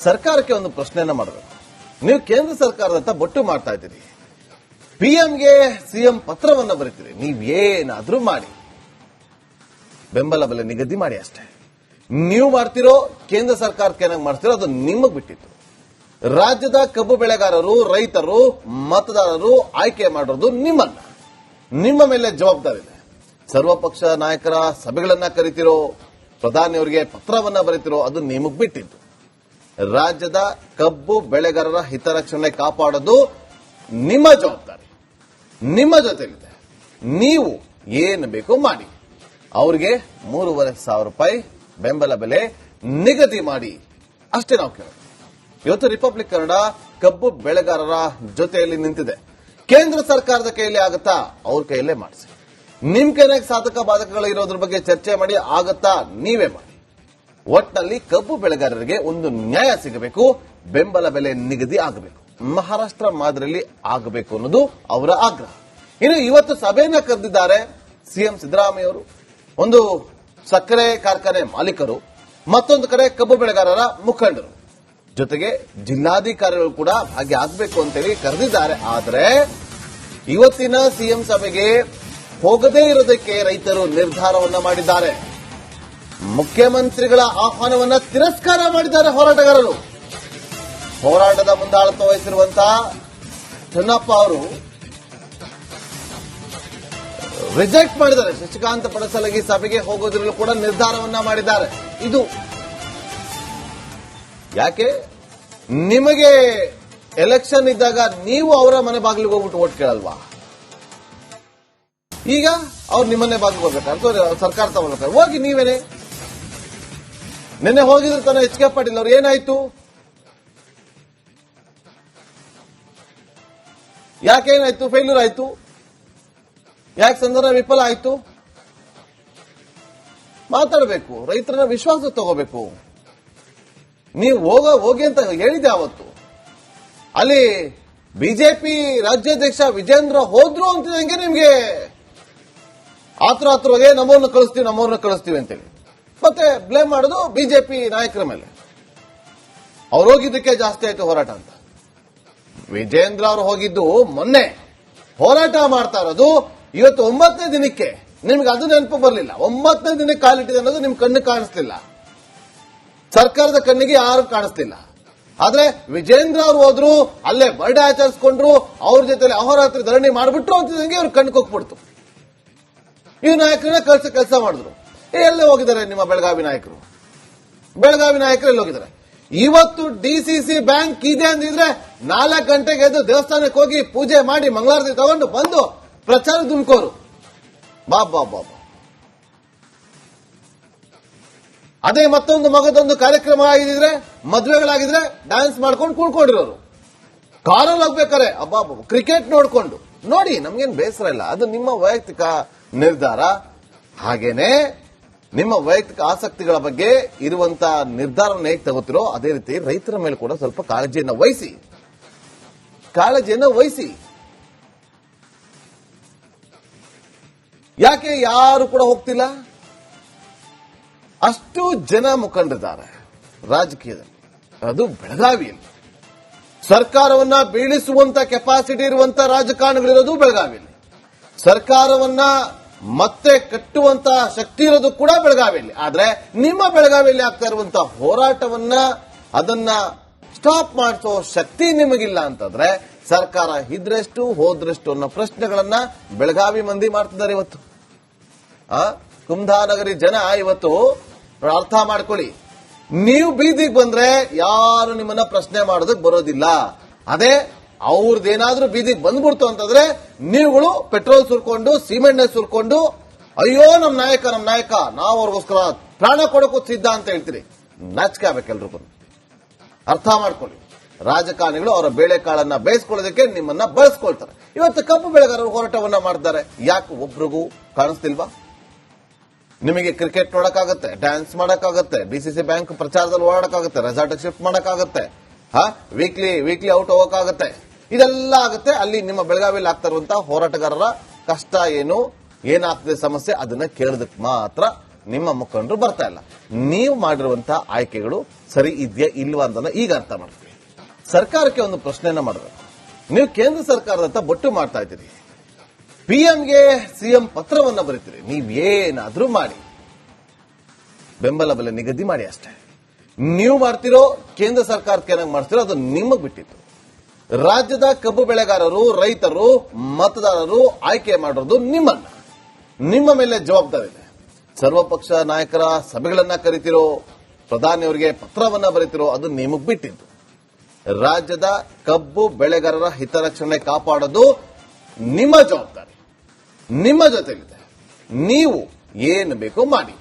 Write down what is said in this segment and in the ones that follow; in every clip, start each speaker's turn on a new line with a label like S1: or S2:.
S1: ಸರ್ಕಾರಕ್ಕೆ ಒಂದು ಪ್ರಶ್ನೆಯನ್ನ ಮಾಡಬೇಕು. ನೀವು ಕೇಂದ್ರ ಸರ್ಕಾರದಂತ ಬೊಟ್ಟು ಮಾಡ್ತಾ ಇದ್ದೀರಿ, ಪಿಎಂಗೆ ಸಿಎಂ ಪತ್ರವನ್ನ ಬರೀತೀರಿ, ನೀವೇನಾದ್ರೂ ಮಾಡಿ, ಬೆಂಬಲ ಬೆಲೆ ನಿಗದಿ ಮಾಡಿ ಅಷ್ಟೇ. ನೀವು ಮಾಡ್ತಿರೋ ಕೇಂದ್ರ ಸರ್ಕಾರಕ್ಕೆ ಏನಾಗ ಮಾಡ್ತಿರೋ ಅದು ನಿಮಗ್ ಬಿಟ್ಟಿತ್ತು. ರಾಜ್ಯದ ಕಬ್ಬು ಬೆಳೆಗಾರರು, ರೈತರು, ಮತದಾರರು ಆಯ್ಕೆ ಮಾಡೋದು ನಿಮ್ಮನ್ನ, ನಿಮ್ಮ ಮೇಲೆ ಜವಾಬ್ದಾರಿ ಇದೆ. ಸರ್ವಪಕ್ಷ ನಾಯಕರ ಸಭೆಗಳನ್ನ ಕರಿತಿರೋ, ಪ್ರಧಾನಿಯವರಿಗೆ ಪತ್ರವನ್ನ ಬರೀತಿರೋ, ಅದು ನಿಮಗ್ ಬಿಟ್ಟಿದ್ದು. ರಾಜ್ಯದ ಕಬ್ಬು ಬೆಳೆಗಾರರ ಹಿತರಕ್ಷಣೆ ಕಾಪಾಡೋದು ನಿಮ್ಮ ಜವಾಬ್ದಾರಿ, ನಿಮ್ಮ ಜೊತೆಲಿದೆ. ನೀವು ಏನು ಬೇಕೋ ಮಾಡಿ, ಅವರಿಗೆ 3,500 ರೂಪಾಯಿ ಬೆಂಬಲ ಬೆಲೆ ನಿಗದಿ ಮಾಡಿ ಅಷ್ಟೇ ನಾವು ಕೇಳೋದು. ಇವತ್ತು ರಿಪಬ್ಲಿಕ್ ಕನ್ನಡ ಕಬ್ಬು ಬೆಳೆಗಾರರ ಜೊತೆಯಲ್ಲಿ ನಿಂತಿದೆ. ಕೇಂದ್ರ ಸರ್ಕಾರದ ಕೈಯಲ್ಲಿ ಆಗುತ್ತಾ? ಅವ್ರ ಕೈಯಲ್ಲೇ ಮಾಡಿಸಿ. ನಿಮ್ ಕೈನಾಗ ಸಾಧಕ ಬಾಧಕಗಳು ಇರೋದ್ರ ಬಗ್ಗೆ ಚರ್ಚೆ ಮಾಡಿ, ಆಗತ್ತಾ? ನೀವೇ ಮಾಡಿ. ಒಟ್ಟಿನಲ್ಲಿ ಕಬ್ಬು ಬೆಳೆಗಾರರಿಗೆ ಒಂದು ನ್ಯಾಯ ಸಿಗಬೇಕು, ಬೆಂಬಲ ಬೆಲೆ ನಿಗದಿ ಆಗಬೇಕು, ಮಹಾರಾಷ್ಟ್ರ ಮಾದರಿಯಲ್ಲಿ ಆಗಬೇಕು ಅನ್ನೋದು ಅವರ ಆಗ್ರಹ. ಇನ್ನು ಇವತ್ತು ಸಭೆಯನ್ನ ಕರೆದಿದ್ದಾರೆ ಸಿಎಂ ಸಿದ್ದರಾಮಯ್ಯ ಅವರು. ಒಂದು ಸಕ್ಕರೆ ಕಾರ್ಖಾನೆ ಮಾಲೀಕರು, ಮತ್ತೊಂದು ಕಡೆ ಕಬ್ಬು ಬೆಳೆಗಾರರ ಮುಖಂಡರು, ಜೊತೆಗೆ ಜಿಲ್ಲಾಧಿಕಾರಿಗಳು ಕೂಡ ಹಾಗೆ ಆಗಬೇಕು ಅಂತೇಳಿ ಕರೆದಿದ್ದಾರೆ. ಆದರೆ ಇವತ್ತಿನ ಸಿಎಂ ಸಭೆಗೆ ಹೋಗದೇ ಇರೋದಕ್ಕೆ ರೈತರು ನಿರ್ಧಾರವನ್ನ ಮಾಡಿದ್ದಾರೆ. ಮುಖ್ಯಮಂತ್ರಿಗಳ ಆಹ್ವಾನವನ್ನ ತಿರಸ್ಕಾರ ಮಾಡಿದ್ದಾರೆ ಹೋರಾಟಗಾರರು. ಹೋರಾಟದ ಮುಂದಾಳತ್ವ ವಹಿಸಿರುವಂತಹ ಚೆನ್ನಪ್ಪ ಅವರು ರಿಜೆಕ್ಟ್ ಮಾಡಿದ್ದಾರೆ. ಶಶಿಕಾಂತ್ ಪಡಸಲಗಿ ಸಭೆಗೆ ಹೋಗೋದ್ರಲ್ಲೂ ಕೂಡ ನಿರ್ಧಾರವನ್ನ ಮಾಡಿದ್ದಾರೆ. ಇದು ಯಾಕೆ? ನಿಮಗೆ ಎಲೆಕ್ಷನ್ ಇದ್ದಾಗ ನೀವು ಅವರ ಮನೆ ಬಾಗಿಲಿಗೆ ಹೋಗ್ಬಿಟ್ಟು ಓಟ್ ಕೇಳಲ್ವಾ? ಈಗ ಅವ್ರು ನಿಮ್ಮನ್ನೇ ಬಾಗಿಲಿಗೆ ಹೋಗ್ಬೇಕಾದ್ರೆ ಸರ್ಕಾರ ತಗೊಳ್ಬೇಕಾದ್ರೆ ಹೋಗಿ ನೀವೇನೆ. ನಿನ್ನೆ ಹೋಗಿದ್ರು ತಾನೆ ಎಚ್ ಕೆ ಪಾಟೀಲ್ ಅವ್ರು, ಏನಾಯ್ತು? ಯಾಕೇನಾಯ್ತು? ಫೇಲ್ಯೂರ್ ಆಯ್ತು? ಯಾಕೆ ಸಂದರ್ಭ ವಿಫಲ ಆಯ್ತು? ಮಾತಾಡಬೇಕು, ರೈತರ ವಿಶ್ವಾಸ ತಗೋಬೇಕು. ನೀವು ಹೋಗಿ ಅಂತ ಹೇಳಿದೆ ಅವತ್ತು. ಅಲ್ಲಿ ಬಿಜೆಪಿ ರಾಜ್ಯಾಧ್ಯಕ್ಷ ವಿಜೇಂದ್ರ ಹೋದ್ರು ಅಂತಿದಂಗೆ ನಿಮ್ಗೆ ಆತುರವಾಗಿ ನಮ್ಮವ್ರನ್ನ ಕಳಿಸ್ತೀವಿ ಅಂತೇಳಿ ಮತ್ತೆ ಬ್ಲೇಮ್ ಮಾಡೋದು ಬಿಜೆಪಿ ನಾಯಕರ ಮೇಲೆ. ಅವ್ರು ಹೋಗಿದ್ದಕ್ಕೆ ಜಾಸ್ತಿ ಆಯ್ತು ಹೋರಾಟ ಅಂತ. ವಿಜೇಂದ್ರ ಅವರು ಹೋಗಿದ್ದು ಮೊನ್ನೆ, ಹೋರಾಟ ಮಾಡ್ತಾ ಇರೋದು ಇವತ್ತು 9ನೇ ದಿನಕ್ಕೆ. ನಿಮ್ಗೆ ಅದು ನೆನಪು ಬರಲಿಲ್ಲ. 9ನೇ ದಿನಕ್ಕೆ ಕಾಲಿಟ್ಟಿದೆ ಅನ್ನೋದು ನಿಮ್ ಕಣ್ಣು ಕಾಣಿಸ್ತಿಲ್ಲ, ಸರ್ಕಾರದ ಕಣ್ಣಿಗೆ ಯಾರು ಕಾಣಿಸ್ತಿಲ್ಲ. ಆದ್ರೆ ವಿಜೇಂದ್ರ ಅವರು ಹೋದ್ರು, ಅಲ್ಲೇ ಬರ್ಡೇ ಆಚರಿಸ್ಕೊಂಡ್ರು, ಅವ್ರ ಜೊತೆ ಅಹೋರಾತ್ರಿ ಧರಣಿ ಮಾಡಿಬಿಟ್ರು ಅಂತಿದಂಗೆ ಅವ್ರು ಕಣ್ಣಿಗೆ ಹೋಗ್ಬಿಡ್ತು. ಈ ನಾಯಕರನ್ನ ಕೆಲಸ ಮಾಡಿದ್ರು. ಎಲ್ಲೇ ಹೋಗಿದ್ದಾರೆ ನಿಮ್ಮ ಬೆಳಗಾವಿ ನಾಯಕರು? ಬೆಳಗಾವಿ ನಾಯಕರು ಎಲ್ಲಿ ಹೋಗಿದ್ದಾರೆ? ಇವತ್ತು ಡಿಸಿಸಿ ಬ್ಯಾಂಕ್ ಇದೆ ಅಂದಿದ್ರೆ 4 ಗಂಟೆಗೆ ಎದ್ದು ದೇವಸ್ಥಾನಕ್ಕೆ ಹೋಗಿ ಪೂಜೆ ಮಾಡಿ ಮಂಗಳಾರತಿ ತಗೊಂಡು ಬಂದು ಪ್ರಚಾರ ದುಮ್ಕೋರು. ಬಾಬಾ ಬಾಬಾ. ಅದೇ ಮತ್ತೊಂದು ಮಗದೊಂದು ಕಾರ್ಯಕ್ರಮ ಆಗಿದ್ರೆ, ಮದುವೆಗಳಾಗಿದ್ರೆ ಡ್ಯಾನ್ಸ್ ಮಾಡ್ಕೊಂಡು ಕೂಡ್ಕೊಂಡಿರೋರು. ಕಾರಲ್ಲಿ ಹೋಗ್ಬೇಕಾರೆ ಅಬ್ಬಾ ಕ್ರಿಕೆಟ್ ನೋಡ್ಕೊಂಡು ನೋಡಿ, ನಮ್ಗೇನು ಬೇಸರ ಇಲ್ಲ. ಅದು ನಿಮ್ಮ ವೈಯಕ್ತಿಕ ನಿರ್ಧಾರ. ಹಾಗೇನೆ ನಿಮ್ಮ ವೈಯಕ್ತಿಕ ಆಸಕ್ತಿಗಳ ಬಗ್ಗೆ ಇರುವಂತ ನಿರ್ಧಾರವನ್ನು ಹೇಗೆ ತಗೋತಿರೋ ಅದೇ ರೀತಿ ರೈತರ ಮೇಲೆ ಕೂಡ ಸ್ವಲ್ಪ ಕಾಳಜಿಯನ್ನು ವಹಿಸಿ. ಯಾಕೆ ಯಾರು ಕೂಡ ಹೋಗ್ತಿಲ್ಲ? ಅಷ್ಟು ಜನ ಮುಖಂಡರಿದ್ದಾರೆ ರಾಜಕೀಯದಲ್ಲಿ, ಅದು ಬೆಳಗಾವಿಯಲ್ಲಿ. ಸರ್ಕಾರವನ್ನ ಬೀಳಿಸುವಂತ ಕೆಪಾಸಿಟಿ ಇರುವಂತ ರಾಜಕಾರಣಿಗಳಿರೋದು ಬೆಳಗಾವಿಯಲ್ಲಿ. ಸರ್ಕಾರವನ್ನ ಮತ್ತೆ ಕಟ್ಟುವಂತ ಶಕ್ತಿ ಇರೋದು ಕೂಡ ಬೆಳಗಾವಿಯಲ್ಲಿ. ಆದ್ರೆ ನಿಮ್ಮ ಬೆಳಗಾವಿಯಲ್ಲಿ ಆಗ್ತಾ ಇರುವಂತ ಹೋರಾಟವನ್ನ, ಅದನ್ನ ಸ್ಟಾಪ್ ಮಾಡಿಸೋ ಶಕ್ತಿ ನಿಮಗಿಲ್ಲ ಅಂತಂದ್ರೆ ಸರ್ಕಾರ ಇದ್ರೆಷ್ಟು ಹೋದ್ರೆಷ್ಟು ಅನ್ನೋ ಪ್ರಶ್ನೆಗಳನ್ನ ಬೆಳಗಾವಿ ಮಂದಿ ಮಾಡ್ತಿದ್ದಾರೆ ಇವತ್ತು. ಕುಂದಾನಗರಿ ಜನ ಇವತ್ತು ಅರ್ಥ ಮಾಡ್ಕೊಳ್ಳಿ. ನೀವು ಬೀದಿಗೆ ಬಂದ್ರೆ ಯಾರು ನಿಮ್ಮನ್ನ ಪ್ರಶ್ನೆ ಮಾಡೋದಕ್ಕೆ ಬರೋದಿಲ್ಲ. ಅದೇ ಅವ್ರದ್ದೇನಾದ್ರೂ ಬೀದಿಗೆ ಬಂದ್ಬಿಡ್ತು ಅಂತಂದ್ರೆ ನೀವುಗಳು ಪೆಟ್ರೋಲ್ ಸುರ್ಕೊಂಡು, ಸಿಮೆಂಟ್ ಸುರ್ಕೊಂಡು, ಅಯ್ಯೋ ನಮ್ ನಾಯಕ ನಾವು ಅವ್ರಿಗೋಸ್ಕರ ಪ್ರಾಣ ಕೊಡೋಕ್ಕೂ ಸಿದ್ಧ ಅಂತ ಹೇಳ್ತೀರಿ. ನಾಚಿಕೆ ಆಗ್ಬೇಕೆಲ್ರಿಗೂ. ಅರ್ಥ ಮಾಡ್ಕೊಳ್ಳಿ. ರಾಜಕಾರಣಿಗಳು ಅವರ ಬೇಳೆಕಾಳನ್ನ ಬೇಯಿಸ್ಕೊಳ್ಳೋದಕ್ಕೆ ನಿಮ್ಮನ್ನ ಬಳಸ್ಕೊಳ್ತಾರೆ. ಇವತ್ತು ಕಬ್ಬು ಬೆಳೆಗಾರರು ಹೋರಾಟವನ್ನ ಮಾಡ್ತಾರೆ. ಯಾಕೆ ಒಬ್ರಿಗೂ ಕಾಣಿಸ್ತಿಲ್ವಾ? ನಿಮಗೆ ಕ್ರಿಕೆಟ್ ನೋಡಕ್ಕಾಗತ್ತೆ, ಡ್ಯಾನ್ಸ್ ಮಾಡಕ್ಕಾಗತ್ತೆ, ಡಿಸಿಸಿ ಬ್ಯಾಂಕ್ ಪ್ರಚಾರದಲ್ಲಿ ಓಡಾಡಕ್ಕಾಗತ್ತೆ, ರೆಸಾರ್ಟ್ ಶಿಫ್ಟ್ ಮಾಡಕ್ಕಾಗತ್ತೆ, ವೀಕ್ಲಿ ಔಟ್ ಹೋಗಕ್ಕಾಗತ್ತೆ, ಇದೆಲ್ಲ ಆಗುತ್ತೆ. ಅಲ್ಲಿ ನಿಮ್ಮ ಬೆಳಗಾವಿಯಲ್ಲಿ ಆಗ್ತಾ ಇರುವಂತಹ ಹೋರಾಟಗಾರರ ಕಷ್ಟ ಏನು, ಏನಾಗ್ತದೆ ಸಮಸ್ಯೆ, ಅದನ್ನ ಕೇಳೋದಕ್ಕೆ ಮಾತ್ರ ನಿಮ್ಮ ಮುಖಂಡರು ಬರ್ತಾ ಇಲ್ಲ. ನೀವು ಮಾಡಿರುವಂತಹ ಆಯ್ಕೆಗಳು ಸರಿ ಇದೆಯಾ ಇಲ್ವಾ ಅಂತ ಈಗ ಅರ್ಥ ಮಾಡ್ತೀವಿ. ಸರ್ಕಾರಕ್ಕೆ ಒಂದು ಪ್ರಶ್ನೆಯನ್ನ ಮಾಡಬೇಕು. ನೀವು ಕೇಂದ್ರ ಸರ್ಕಾರದಂತ ಬೊಟ್ಟು ಮಾಡ್ತಾ ಇದ್ದೀರಿ. ಪಿಎಂಗೆ ಸಿಎಂ ಪತ್ರವನ್ನ ಬರೀತೀರಿ. ನೀವೇನಾದ್ರೂ ಮಾಡಿ, ಬೆಂಬಲ ಬೆಲೆ ನಿಗದಿ ಮಾಡಿ ಅಷ್ಟೇ. ನೀವು ಮಾಡ್ತಿರೋ ಕೇಂದ್ರ ಸರ್ಕಾರಕ್ಕೆ ಏನಾಗ ಮಾಡ್ತಿರೋ ಅದು ನಿಮಗ್ ಬಿಟ್ಟಿತ್ತು. ರಾಜ್ಯದ ಕಬ್ಬು ಬೆಳೆಗಾರರು, ರೈತರು, ಮತದಾರರು ಆಯ್ಕೆ ಮಾಡೋದು ನಿಮ್ಮನ್ನ. ನಿಮ್ಮ ಮೇಲೆ ಜವಾಬ್ದಾರಿ ಇದೆ. ಸರ್ವಪಕ್ಷ ನಾಯಕರ ಸಭೆಗಳನ್ನ ಕರಿತಿರೋ, ಪ್ರಧಾನಿಯವರಿಗೆ ಪತ್ರವನ್ನ ಬರೀತಿರೋ, ಅದು ನಿಮಗ್ ಬಿಟ್ಟಿದ್ದು. ರಾಜ್ಯದ ಕಬ್ಬು ಬೆಳೆಗಾರರ ಹಿತರಕ್ಷಣೆ ಕಾಪಾಡೋದು ನಿಮ್ಮ ಜವಾಬ್ದಾರಿ, ನಿಮ್ಮ ಜೊತೆಲಿದೆ. ನೀವು ಏನು ಬೇಕೋ ಮಾಡಿ.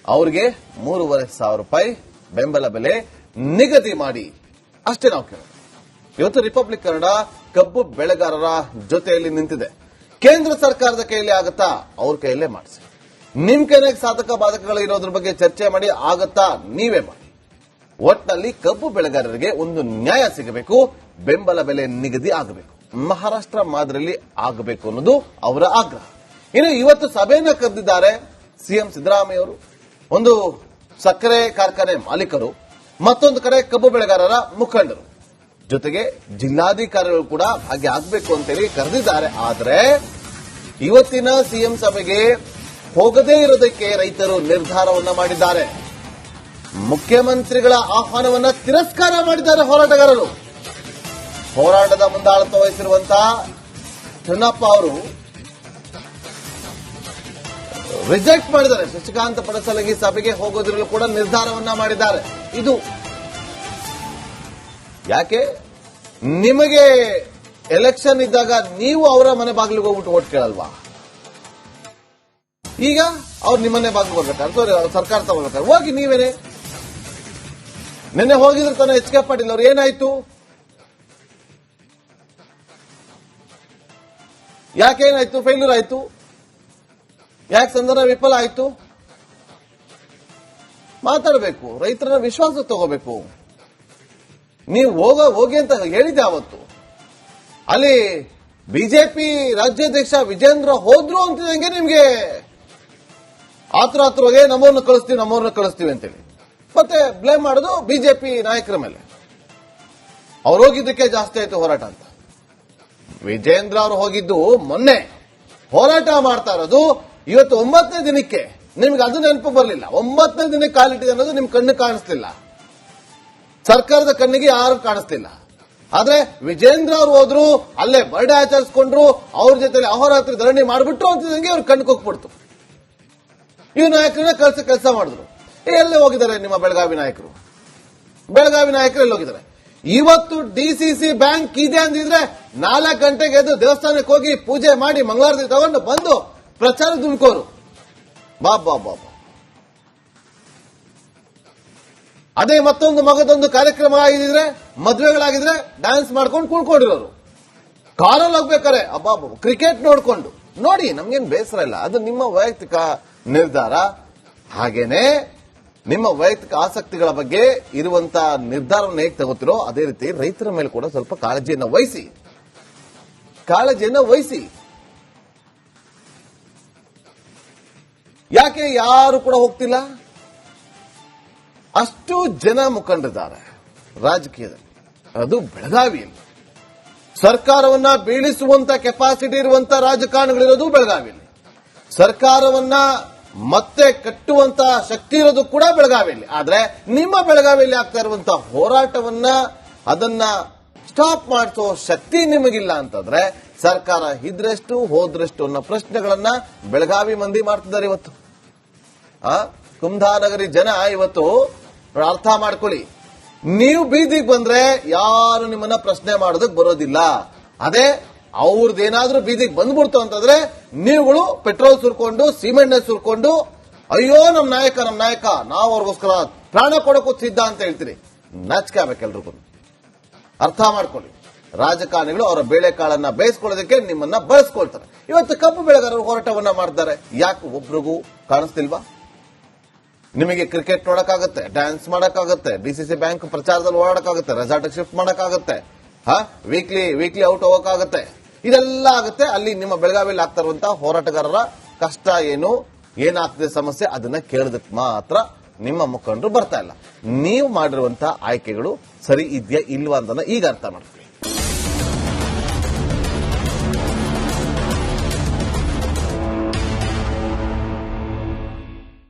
S1: ಅವ್ರಿಗೆ 3,500 ರೂಪಾಯಿ ಬೆಂಬಲ ಬೆಲೆ ನಿಗದಿ ಮಾಡಿ ಅಷ್ಟೇ ನಾವು ಕೇಳೋದು. ಇವತ್ತು ರಿಪಬ್ಲಿಕ್ ಕನ್ನಡ ಕಬ್ಬು ಬೆಳೆಗಾರರ ಜೊತೆಯಲ್ಲಿ ನಿಂತಿದೆ. ಕೇಂದ್ರ ಸರ್ಕಾರದ ಕೈಯಲ್ಲಿ ಆಗುತ್ತಾ? ಅವ್ರ ಕೈಯಲ್ಲೇ ಮಾಡಿಸಿ. ನಿಮ್ ಕೈನಾಗ ಸಾಧಕ ಬಾಧಕಗಳು ಇರೋದ್ರ ಬಗ್ಗೆ ಚರ್ಚೆ ಮಾಡಿ ಆಗುತ್ತಾ? ನೀವೇ ಮಾಡಿ. ಒಟ್ಟಿನಲ್ಲಿ ಕಬ್ಬು ಬೆಳೆಗಾರರಿಗೆ ಒಂದು ನ್ಯಾಯ ಸಿಗಬೇಕು, ಬೆಂಬಲ ಬೆಲೆ ನಿಗದಿ ಆಗಬೇಕು, ಮಹಾರಾಷ್ಟ್ರ ಮಾದರಿಯಲ್ಲಿ ಆಗಬೇಕು ಅನ್ನೋದು ಅವರ ಆಗ್ರಹ. ಇನ್ನು ಇವತ್ತು ಸಭೆಯನ್ನ ಕರೆದಿದ್ದಾರೆ ಸಿಎಂ ಸಿದ್ದರಾಮಯ್ಯ ಅವರು. ಒಂದು ಸಕ್ಕರೆ ಕಾರ್ಖಾನೆ ಮಾಲೀಕರು, ಮತ್ತೊಂದು ಕಡೆ ಕಬ್ಬು ಬೆಳೆಗಾರರ ಮುಖಂಡರು, ಜೊತೆಗೆ ಜಿಲ್ಲಾಧಿಕಾರಿಗಳು ಕೂಡ ಹಾಗೆ ಆಗಬೇಕು ಅಂತೇಳಿ ಕರೆದಿದ್ದಾರೆ. ಆದರೆ ಇವತ್ತಿನ ಸಿಎಂ ಸಭೆಗೆ ಹೋಗದೇ ಇರೋದಕ್ಕೆ ರೈತರು ನಿರ್ಧಾರವನ್ನ ಮಾಡಿದ್ದಾರೆ. ಮುಖ್ಯಮಂತ್ರಿಗಳ ಆಹ್ವಾನವನ್ನ ತಿರಸ್ಕಾರ ಮಾಡಿದ್ದಾರೆ ಹೋರಾಟಗಾರರು. ಹೋರಾಟದ ಮುಂದಾಳತ್ವ ವಹಿಸಿರುವಂತಹ ಚೆನ್ನಪ್ಪ ಅವರು ರಿಜೆಕ್ಟ್ ಮಾಡಿದ್ದಾರೆ. ಶಶಿಕಾಂತ್ ಪಡಸಲಗಿ ಸಭೆಗೆ ಹೋಗೋದ್ರಲ್ಲೂ ಕೂಡ ನಿರ್ಧಾರವನ್ನ ಮಾಡಿದ್ದಾರೆ. ಇದು ಯಾಕೆ? ನಿಮಗೆ ಎಲೆಕ್ಷನ್ ಇದ್ದಾಗ ನೀವು ಅವರ ಮನೆ ಬಾಗಿಲಿಗೆ ಹೋಗ್ಬಿಟ್ಟು ಓಟ್ ಕೇಳಲ್ವಾ? ಈಗ ಅವ್ರು ನಿಮ್ಮನೆ ಬಾಗಿಲು ಬರ್ಬೇಕಾದ್ರೆ ಸರ್ಕಾರ ತಗೋಬೇಕಾದ್ರೆ ಹೋಗಿ ನೀವೇನೆ. ನಿನ್ನೆ ಹೋಗಿದ್ರು ತಾನೆ ಎಚ್ ಕೆ ಪಾಟೀಲ್ ಅವ್ರು. ಏನಾಯ್ತು? ಯಾಕೇನಾಯ್ತು? ಫೇಲ್ಯೂರ್ ಆಯ್ತು? ಯಾಕೆ ಸಂಧಾನ ವಿಫಲ ಆಯ್ತು? ಮಾತಾಡಬೇಕು, ರೈತರ ವಿಶ್ವಾಸ ತಗೋಬೇಕು. ನೀವು ಹೋಗಿ ಅಂತ ಹೇಳಿದ್ದೆ ಅವತ್ತು. ಅಲ್ಲಿ ಬಿಜೆಪಿ ರಾಜ್ಯಾಧ್ಯಕ್ಷ ವಿಜೇಂದ್ರ ಹೋದ್ರು ಅಂತಿದಂಗೆ ನಿಮ್ಗೆ ಆತುರಾತುರಗೆ ನಮ್ಮವ್ರನ್ನ ಕಳಿಸ್ತೀವಿ ಅಂತೇಳಿ ಮತ್ತೆ ಬ್ಲೇಮ್ ಮಾಡೋದು ಬಿಜೆಪಿ ನಾಯಕರ ಮೇಲೆ. ಅವ್ರು ಹೋಗಿದ್ದಕ್ಕೆ ಜಾಸ್ತಿ ಆಯ್ತು ಹೋರಾಟ ಅಂತ. ವಿಜೇಂದ್ರ ಅವರು ಹೋಗಿದ್ದು ಮೊನ್ನೆ, ಹೋರಾಟ ಮಾಡ್ತಾ ಇರೋದು ಇವತ್ತು 9ನೇ ದಿನಕ್ಕೆ. ನಿಮ್ಗೆ ಅದು ನೆನಪು ಬರಲಿಲ್ಲ. 9ನೇ ದಿನಕ್ಕೆ ಕಾಲಿಟ್ಟಿದೆ ಅನ್ನೋದು ನಿಮ್ ಕಣ್ಣು ಕಾಣಿಸ್ತಿಲ್ಲ, ಸರ್ಕಾರದ ಕಣ್ಣಿಗೆ ಯಾರು ಕಾಣಿಸ್ತಿಲ್ಲ. ಆದ್ರೆ ವಿಜೇಂದ್ರ ಅವರು ಹೋದ್ರು, ಅಲ್ಲೇ ಬರ್ಡೇ ಆಚರಿಸ್ಕೊಂಡ್ರು, ಅವ್ರ ಜೊತೆ ಅಹೋರಾತ್ರಿ ಧರಣಿ ಮಾಡಿಬಿಟ್ರು ಅಂತಿದಂಗೆ ಅವ್ರು ಕಣ್ಣು ಹೋಗ್ಬಿಡ್ತು. ಈ ನಾಯಕರನ್ನ ಕೆಲಸ ಮಾಡಿದ್ರು. ಎಲ್ಲೇ ಹೋಗಿದ್ದಾರೆ ನಿಮ್ಮ ಬೆಳಗಾವಿ ನಾಯಕರು? ಬೆಳಗಾವಿ ನಾಯಕರು ಎಲ್ಲಿ ಹೋಗಿದ್ದಾರೆ? ಇವತ್ತು ಡಿಸಿಸಿ ಬ್ಯಾಂಕ್ ಇದೆ ಅಂದಿದ್ರೆ 4 ಗಂಟೆಗೆ ಎದ್ದು ದೇವಸ್ಥಾನಕ್ಕೆ ಹೋಗಿ ಪೂಜೆ ಮಾಡಿ ಮಂಗಳಾರತಿ ತಗೊಂಡು ಬಂದು ಪ್ರಚಾರ ದುಮ್ಕೋರು. ಬಾಬಾ ಬಾಬಾ. ಅದೇ ಮತ್ತೊಂದು ಮಗದೊಂದು ಕಾರ್ಯಕ್ರಮ ಆಗಿದ್ರೆ, ಮದುವೆಗಳಾಗಿದ್ರೆ ಡ್ಯಾನ್ಸ್ ಮಾಡ್ಕೊಂಡು ಕುಣ್ಕೊಂಡಿರೋರು. ಕಾರಲ್ಲಿ ಹೋಗ್ಬೇಕಾರೆ ಅಬ್ಬಾ ಕ್ರಿಕೆಟ್ ನೋಡ್ಕೊಂಡು ನೋಡಿ. ನಮ್ಗೇನು ಬೇಸರ ಇಲ್ಲ, ಅದು ನಿಮ್ಮ ವೈಯಕ್ತಿಕ ನಿರ್ಧಾರ. ಹಾಗೇನೆ ನಿಮ್ಮ ವೈಯಕ್ತಿಕ ಆಸಕ್ತಿಗಳ ಬಗ್ಗೆ ಇರುವಂತಹ ನಿರ್ಧಾರವನ್ನು ಹೇಗೆ ತಗೋತಿರೋ ಅದೇ ರೀತಿ ರೈತರ ಮೇಲೆ ಕೂಡ ಸ್ವಲ್ಪ ಕಾಳಜಿಯನ್ನು ವಹಿಸಿ. ಯಾಕೆ ಯಾರು ಕೂಡ ಹೋಗ್ತಿಲ್ಲ? ಅಷ್ಟು ಜನ ಮುಖಂಡರಿದ್ದಾರೆ ರಾಜಕೀಯದಲ್ಲಿ, ಅದು ಬೆಳಗಾವಿಯಲ್ಲಿ. ಸರ್ಕಾರವನ್ನ ಬೀಳಿಸುವಂತ ಕೆಪಾಸಿಟಿ ಇರುವಂತ ರಾಜಕಾರಣಿಗಳಿರೋದು ಬೆಳಗಾವಿಯಲ್ಲಿ. ಸರ್ಕಾರವನ್ನ ಮತ್ತೆ ಕಟ್ಟುವಂತ ಶಕ್ತಿ ಇರೋದು ಕೂಡ ಬೆಳಗಾವಿಯಲ್ಲಿ. ಆದ್ರೆ ನಿಮ್ಮ ಬೆಳಗಾವಿಯಲ್ಲಿ ಆಗ್ತಾ ಇರುವಂತಹ ಹೋರಾಟವನ್ನ, ಅದನ್ನ ಸ್ಟಾಪ್ ಮಾಡಿಸೋ ಶಕ್ತಿ ನಿಮಗಿಲ್ಲ ಅಂತಂದ್ರೆ ಸರ್ಕಾರ ಇದ್ರೆಷ್ಟು ಹೋದ್ರೆಷ್ಟು ಅನ್ನೋ ಪ್ರಶ್ನೆಗಳನ್ನ ಬೆಳಗಾವಿ ಮಂದಿ ಮಾಡ್ತಿದ್ದಾರೆ ಇವತ್ತು. ಕುಂದಾನಗರಿ ಜನ ಇವತ್ತು ಅರ್ಥ ಮಾಡ್ಕೊಳ್ಳಿ. ನೀವು ಬೀದಿಗೆ ಬಂದ್ರೆ ಯಾರು ನಿಮ್ಮನ್ನ ಪ್ರಶ್ನೆ ಮಾಡೋದಕ್ಕೆ ಬರೋದಿಲ್ಲ. ಅದೇ ಅವ್ರದ್ದೇನಾದ್ರೂ ಬೀದಿಗೆ ಬಂದ್ಬಿಡ್ತು ಅಂತಂದ್ರೆ ನೀವುಗಳು ಪೆಟ್ರೋಲ್ ಸುರ್ಕೊಂಡು, ಸಿಮೆಂಟ್ ಸುರ್ಕೊಂಡು, ಅಯ್ಯೋ ನಮ್ ನಾಯಕ ನಾವು ಅವ್ರಿಗೋಸ್ಕರ ಪ್ರಾಣ ಕೊಡೋಕ್ಕೂ ಸಿದ್ಧ ಅಂತ ಹೇಳ್ತೀರಿ. ನಾಚಿಕೆ ಆಗ್ಬೇಕೆಲ್ರಿಗೂ. ಅರ್ಥ ಮಾಡ್ಕೊಳ್ಳಿ. ರಾಜಕಾರಣಿಗಳು ಅವರ ಬೇಳೆಕಾಳನ್ನ ಬೇಯಿಸ್ಕೊಳ್ಳೋದಕ್ಕೆ ನಿಮ್ಮನ್ನ ಬಳಸ್ಕೊಳ್ತಾರೆ. ಇವತ್ತು ಕಬ್ಬು ಬೆಳೆಗಾರರು ಹೋರಾಟವನ್ನ ಮಾಡ್ತಾರೆ. ಯಾಕೆ ಒಬ್ರಿಗೂ ಕಾಣಿಸ್ತಿಲ್ವಾ? ನಿಮಗೆ ಕ್ರಿಕೆಟ್ ನೋಡಕ್ಕಾಗತ್ತೆ, ಡ್ಯಾನ್ಸ್ ಮಾಡಕ್ಕಾಗತ್ತೆ, ಡಿಸಿಸಿ ಬ್ಯಾಂಕ್ ಪ್ರಚಾರದಲ್ಲಿ ಓಡಾಡಕ್ಕಾಗತ್ತೆ, ರೆಸಾರ್ಟ್ ಶಿಫ್ಟ್ ಮಾಡಕ್ಕಾಗತ್ತೆ, ವೀಕ್ಲಿ ಔಟ್ ಹೋಗಕ್ಕಾಗತ್ತೆ. ಇದೆಲ್ಲ ಆಗುತ್ತೆ. ಅಲ್ಲಿ ನಿಮ್ಮ ಬೆಳಗಾವಿಯಲ್ಲಿ ಆಗ್ತಾ ಇರುವಂತಹ ಹೋರಾಟಗಾರರ ಕಷ್ಟ ಏನು, ಏನಾಗ್ತದೆ ಸಮಸ್ಯೆ ಅದನ್ನ ಕೇಳೋದಕ್ಕೆ ಮಾತ್ರ ನಿಮ್ಮ ಮುಖಂಡರು ಬರ್ತಾ ಇಲ್ಲ. ನೀವು ಮಾಡಿರುವಂತಹ ಆಯ್ಕೆಗಳು ಸರಿ ಇದೆಯಾ ಇಲ್ವಾ ಅಂತ ಈಗ ಅರ್ಥ ಮಾಡ್ತೀವಿ.